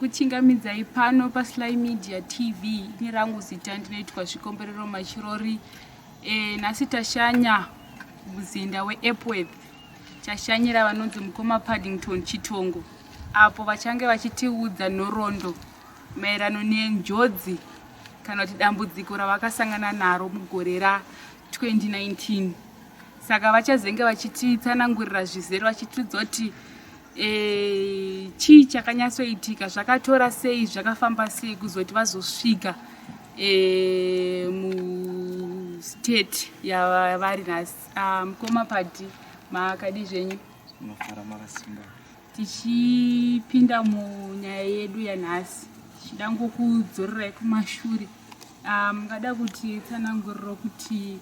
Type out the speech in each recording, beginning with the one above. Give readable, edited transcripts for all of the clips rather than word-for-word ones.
Kuchingamidzai pano paSly Media TV nirangu zita ndinoitwa Zvikomberero Machirori. Nhasi tashanya muzinda weEpworth, tashanyira vanonzi mukoma Paddington Chitongo, apo vachange vachitiudza nhoroondo maererano nenjodzi kana kuti dambudziko ravakasangana naro mugore ra2019. Saka vachazenge vachititsanangurira zvizere vachitiudza kuti chii chakanyatsoitika, zvakatora sei, zvakafamba sei kuzoti vazosvika mustate yavari nhasi. Mukoma Padi, makadi zvenyu? Tinofara makasimba. Tichipinda munyaya yedu yanhasi, tichida ngokudzorerai kumashure. Mungada kuti tsananguriro kuti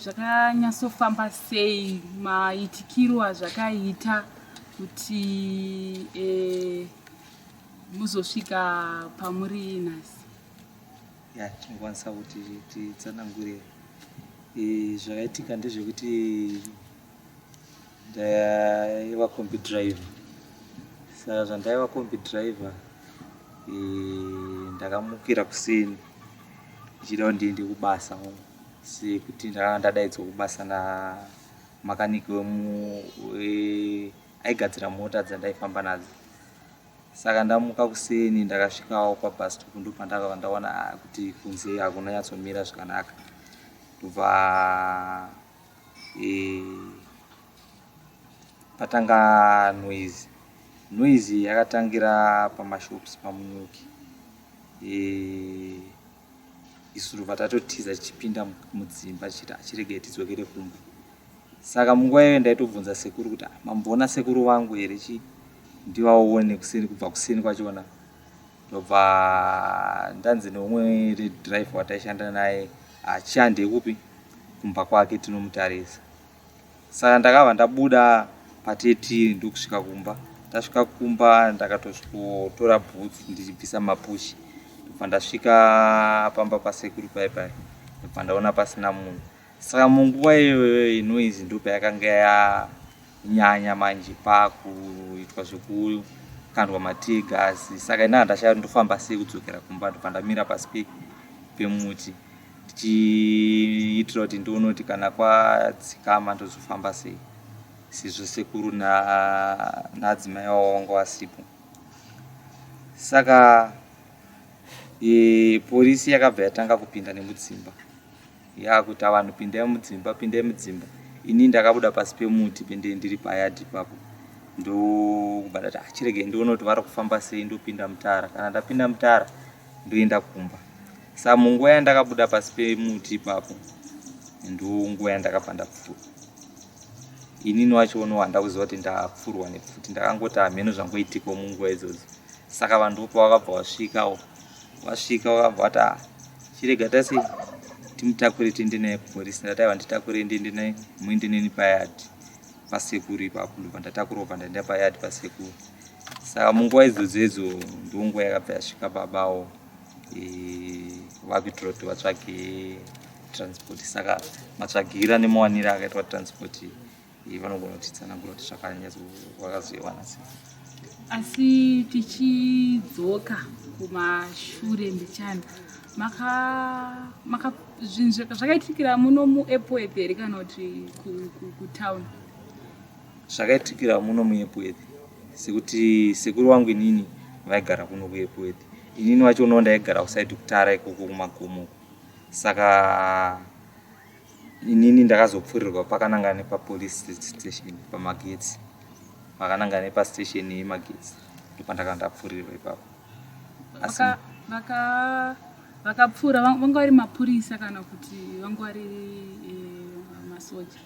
zvakanyatsofamba sei, maitikiro azvakaita kuti muzosvika pamuri nhasi. Tinokwanisa kuti titsanangure. Zvakaitika ndezvekuti ndaiva kombi driver. Saka zvandaiva kombi driver ndakamukira kuseni ndichida kuti ndiende kubasa, sekuti ndakanga ndadaidzwa kubasa namakaniki aigadzira mota dzandaifamba nadzo. Saka ndamuka kuseni ndakasvikawo pabus stop, ndopandakabva ndaona kuti kunze hakuna nyatsomira zvakanaka. Ndobva patanga noise yakatangira pamashops pamunyuki. Isu ndobva tatotiza tichipinda mudzimba chirege tidzokere kumba. Saka munguva iyoyo ndaitobvunza sekuru kuti mamboona sekuru vangu here ndivaone kuseni, kubva kuseni kwachona. Ndobva ndanzi neumwe driver wataishanda naye achihandei kupi kumba kwake, tinomutarisa. Saka ndakabva ndabuda pa13 ndokusvika kumba. Ndasvika kumba ndakatosvotora bhutsu ndichibvisa mapushi. Ndobva ndasvika pamba pasekuru paipai, ndobva ndaona pasina munhu. Saka munguva iyoyo noise ndo payakanga yanyanya manje pakuitwa zvekukandwa mategasi. Saka ina ndashaya ndofamba sei kudzokera kumba. Ndobva ndamira pasi pemuti ndichiitira kuti ndione kuti kana kwadzikama ndozofamba sei, sezvo sekuru nadzimai wavo vanga vasipo. Saka polisi yakabva yatanga kupinda nemudzimba yakuti vanhu pindai mudzimba, pindai mudzimba. Ini ndakabuda pasi pemuti pende ndiri payadi ipapo, ndokubva ndati chirege ndione kuti vari kufamba sei, ndopinda mutara. Kana ndapinda mutara ndoenda kumba. Saka munguva yandakabuda pasi pemuti ipapo ndonguva yandakabva ndapfurwa. Inini wachono handakuziva kuti ndapfurwa Nepfuti, ndakangoti hameno zvangoitikawo munguva idzodzo. Saka vanhu ndopo vakabva vasvika vakabva vati chirega tasi timutakure tiende naye kupolisi. Ndati aiwa nditakure ndiende naye, muende neni payadi pasekuru ipapo. Ndobva ndatakura kubva ndaenda payadi pasekuru. Saka munguva idzodzo ndonguva yakabva yasvika babawo vakuitira kuti vatsvage transport. Saka matsvagirira nemawanira akaitwa transport vanogona kuti tsanangura kuti zvakanyatsoakazoiwana sei. Asi tichidzoka kumashure mbichana, zvinhu zvakaitikira muno muEpworth here kana kuti kutown? Zvakaitikira muno muEpworth, sekuti sekuru wangu inini vaigara kuno kuEpworth. Inini wacho ndaigara kusaidi kutara ikoko kumagomo. Saka inini ndakazopfurirwa pakananga nepapolice station pamagetsi, pakananga nepastation yemagetsi, ndopandakanga ndapfurirwa ipapo. Vakapfura vanga vari mapurisa kana kuti vanga vari masoja?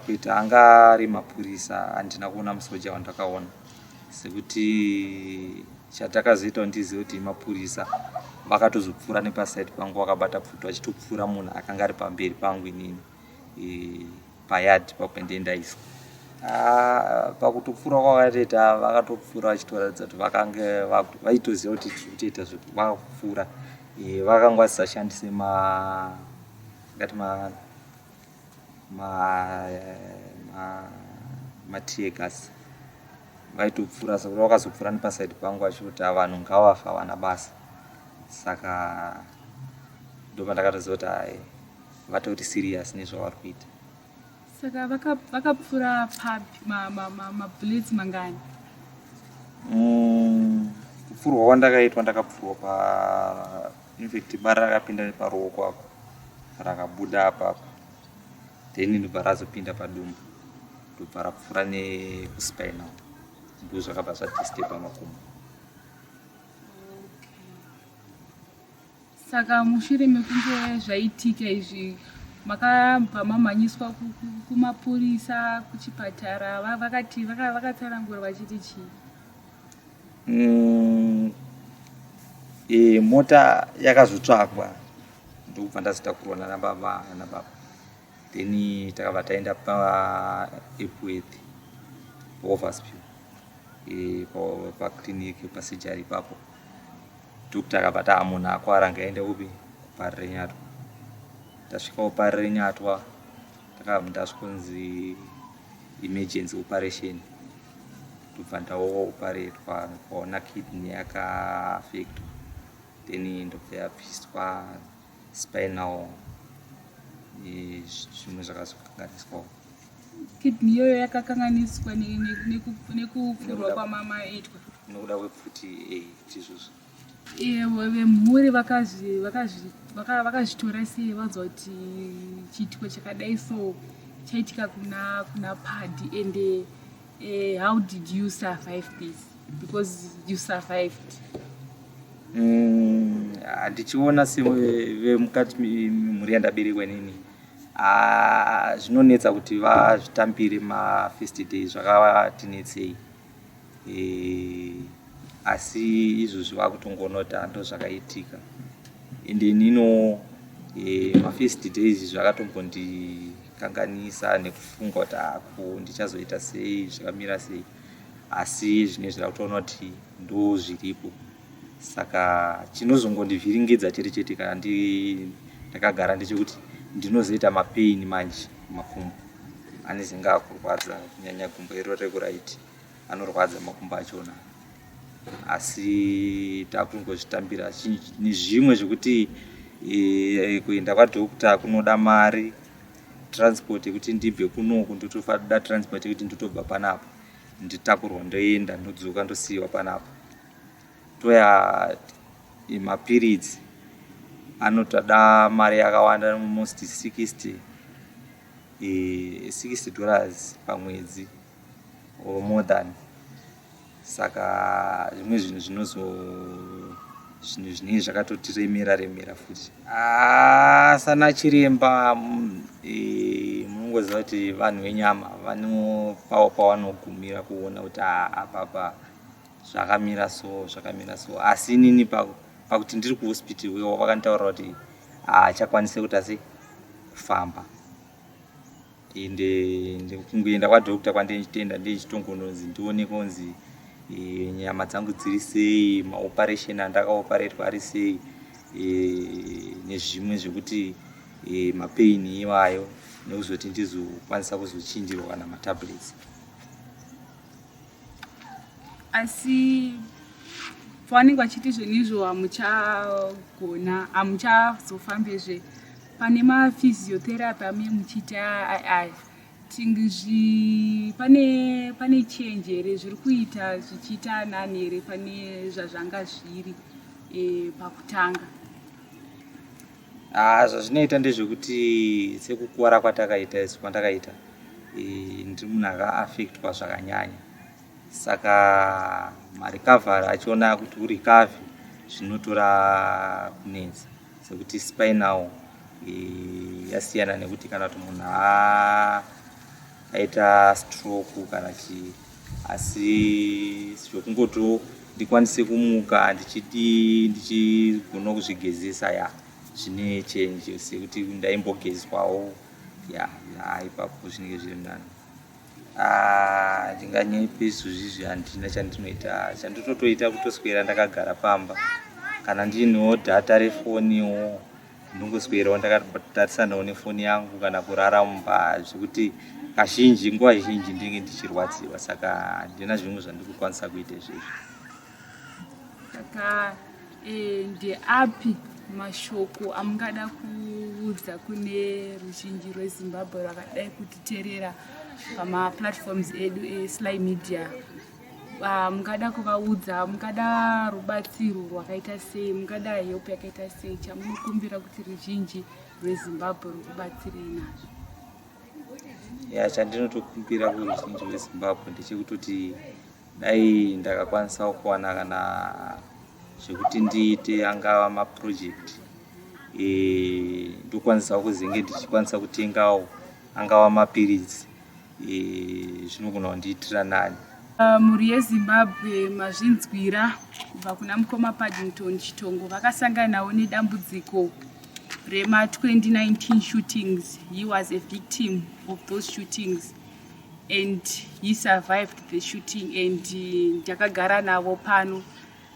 Kuita anga ari mapurisa. Handina kuona musoja wandakaona, sekuti chatakazoita ndizive kuti mapurisa vakatozopfura nepasaidi pangu, vakabata pfuta vachitopfura munhu akanga ari pamberi pangu inini payadi papende ndaiswa. Pakutopfura kwavakaita vakatopfura vachitoratidza kuti vakanga vaitoziva kuti tiri kutoita zvekuvapfura. Vakanga vasisashandise matear gas. vaitopfura saka vakazopfura nepasaidi pangu vachikuti vanhu ngavafa vana basa. Saka ndopandakatoziva kuti hai vatoti serious nezvavari kuita. Saka vakapfura papi mabullets mangani? Kupfurwa kwandakaitwa ndakapfurwa infact bara rakapinda neparuoko apo rakabuda apapo, then ndobva razopinda padumbu ndobva rapfura nekuspinal ndo zvakabva zvadisturba makumbo. Saka mushure mekunge zvaitika izvi makabva mamhanyiswa kumapurisa kuchipatara, vakatsanangura vachiti chii? Mota yakazotsvakwa ndokubva ndazitakurwa nababa, then takabva taenda paEpworth paOverspill pakiriniki pasejari ipapo. Dokta akabva taa munhu akwara ngaende upi kuparire nyatwa. Tasvika kuparire nyatwa takabva ndasvikonzi emergency operation, ndobva ndaoparetwa kwaona kidney yakaafectwa, then ndobva yabviswa spinal zvimwe zvakazokanganiswawo. Kidney iyoyo yakakanganiswa nekupfurwa kwamama itwa nokuda kwepfuti tizvozvo. Vemhuri vakazvitora sei vanzwa kuti chiitiko chakadai so chaitika kuna Paddy, and how did you survive this, because you survived? Ndichiona sevemukati mhuri yandaberekwa inini zvinonetsa kuti vazvitambire mafirst days zvakatinetsei, asi izvozvi vakutongoona kuti ndo zvakaitika. Ende nino mafirst days zvakatombokanganisa nekufunga kuti ndichazoita sei, zvakamira sei, asi zvine zvira kutoona kuti ndo zviripo. Saka chinozongondivhiringidza chiri chete kana ndakagara ndechekuti ndinozoita mapain manje makumbo anezinga akurwadza, kunyanya gumbo iro rekuraiti anorwadza makumbo achona, asi takungozvitambira. Nezvimwe zvekuti kuenda kwadhokta kunoda mari, transport yekuti ndibve kunoku ndotoda transport yekuti ndotobva panapo, nditakurwa ndoenda ndodzoka ndosiyiwa panapo. Toya mapirits anotoda mari yakawanda, almost $60 pamwedzi or more than. Saka zvimwe zvinhu zvinenge zvakatotiremera futi. Sana chiremba munongoziva kuti vanhu venyama vanopawo pavanogumira kuona kuti apapa zvakamira so. Asi inini pakuti ndiri kuhospital vakantaura kuti chakwanise kuti asi kufamba, ende kungoenda kwadhokta kwandechitenda ndechitongononzi ndione kunzi nyama dzangu dziri sei, maoperation andakaoparetwa ari sei, nezvimwe zvekuti mapain iwayo, nekuzoti ndizokwanisa kuzochinjirwa kana matablets. Asi pavanenge vachiti zvenizvo hamuchazofambezve, pane maphysiotherapy amene muchiita pane change here zviri kuita zvichiita nani here pane zvazvanga zviri pakutanga? Zvazvinoita ndezvekuti sekukuwara kwatakaita isu kwandakaita ndiri munhu akaafectwa zvakanyanya. Saka marecovery achiona kuti urikavhi zvinotora kunetsa, sekuti spinal yasiyana nekuti kana kuti munhu aita stroke kana chii, asi zvokungoto ndikwanise kumuka ndichigona kuzvigezesa zvine change, sekuti ndaimbogezwawo ipapo zvinenge zviri nani. Ndinganyepe izvozvi handina chandinoita, chanditotoita kutoswera ndakagara pamba, kana ndinewo dhata refoniwo ndongoswerawo ndakatarisanawo nefoni yangu kana kurara mumba, zvekuti kazhinji nguva zhinji ndinenge ndichirwadziwa, saka handina zvimwe zvandikukwanisa kuita izvezvi. Saka ndeapi mashoko amungada kuudza kune ruzhinji rweZimbabwe rwakadai kutiteerera pamaplatforms edu eSly Media? Mungada kuvaudza, mungada rubatsiro rwakaita sei, mungada help yakaita sei, chamunokumbira kuti ruzhinji rweZimbabwe rubatsirei nazvo? Chandinotokumbira kuruzhinji rweZimbabwe ndechekutoti dai ndakakwanisa kuwana kana zvekuti ndiite angava maproject ndokwanisa kuzenge ndichikwanisa kutengawo angava mapiritsi zvinogona kundiitira nani. Mhuri yeZimbabwe mazvinzwira kubva kuna mukoma Paddington Chitongo vakasanganawo nedambudziko rema-2019 shootings. He was a victim of those shootings and he survived the shooting, and ndakagara navo pano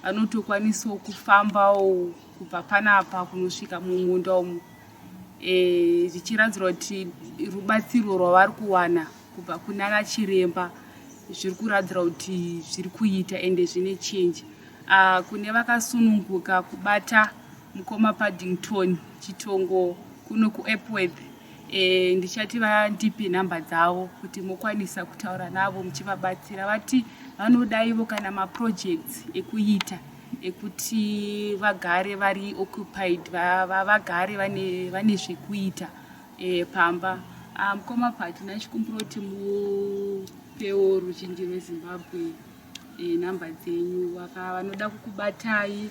vanotokwanisawo kufambawo kubva panapa kunosvika mumunda umu, zvichiradzirwa kuti rubatsiro rwavari kuwana kubva kunana chiremba zviri kuradzira kuti zviri kuita ende zvine change. Kune vakasununguka kubata mukoma Paddington Chitongo kuno kuEpworth, ndichati vandipe nhamba dzavo kuti mukwanisa kutaura navo muchivabatsira. Vati vanodaivo kana maprojects ekuita ekuti vagare vari occupied, vagare vane zvekuita pamba. Mukoma Paddington achikumbira kuti mupewo ruzhinji rweZimbabwe nhamba dzenyu. Vanoda kukubatai,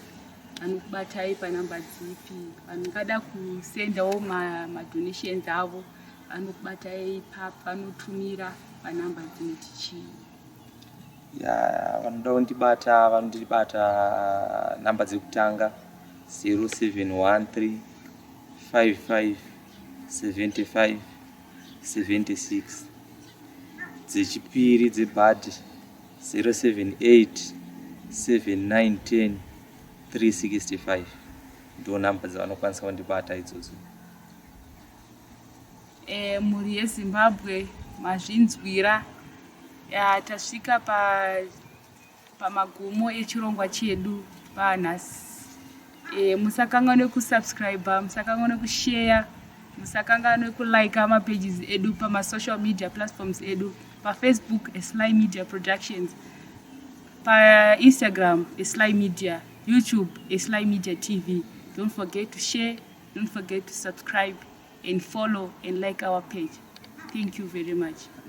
vanokubatai panhamba dzipi? Vanongada kusendawo madonations avo vanokubatai ipapo, vanotumira panhamba dzenyu tichii? Vanoda kundibata vanondibata nhamba dzekutanga 0713 55 75 76, dzechipiri dzebhadhi 078 7910 365. ndo nhamba dzavanokwanisa kundibata idzodzo. Mhuri yeZimbabwe mazvinzwira, tasvika pamagumo echirongwa chedu paNhasi. Musakanganwe kusubscribe, musakanganwe kushare, musakanganwe kulike mapages edu pamasocial media platforms edu. PaFacebook Sly Media Productions, Instagram Sly Media, YouTube SlyMedia TV. Don't forget to share, don't forget to subscribe and follow and like our page. Thank you very much.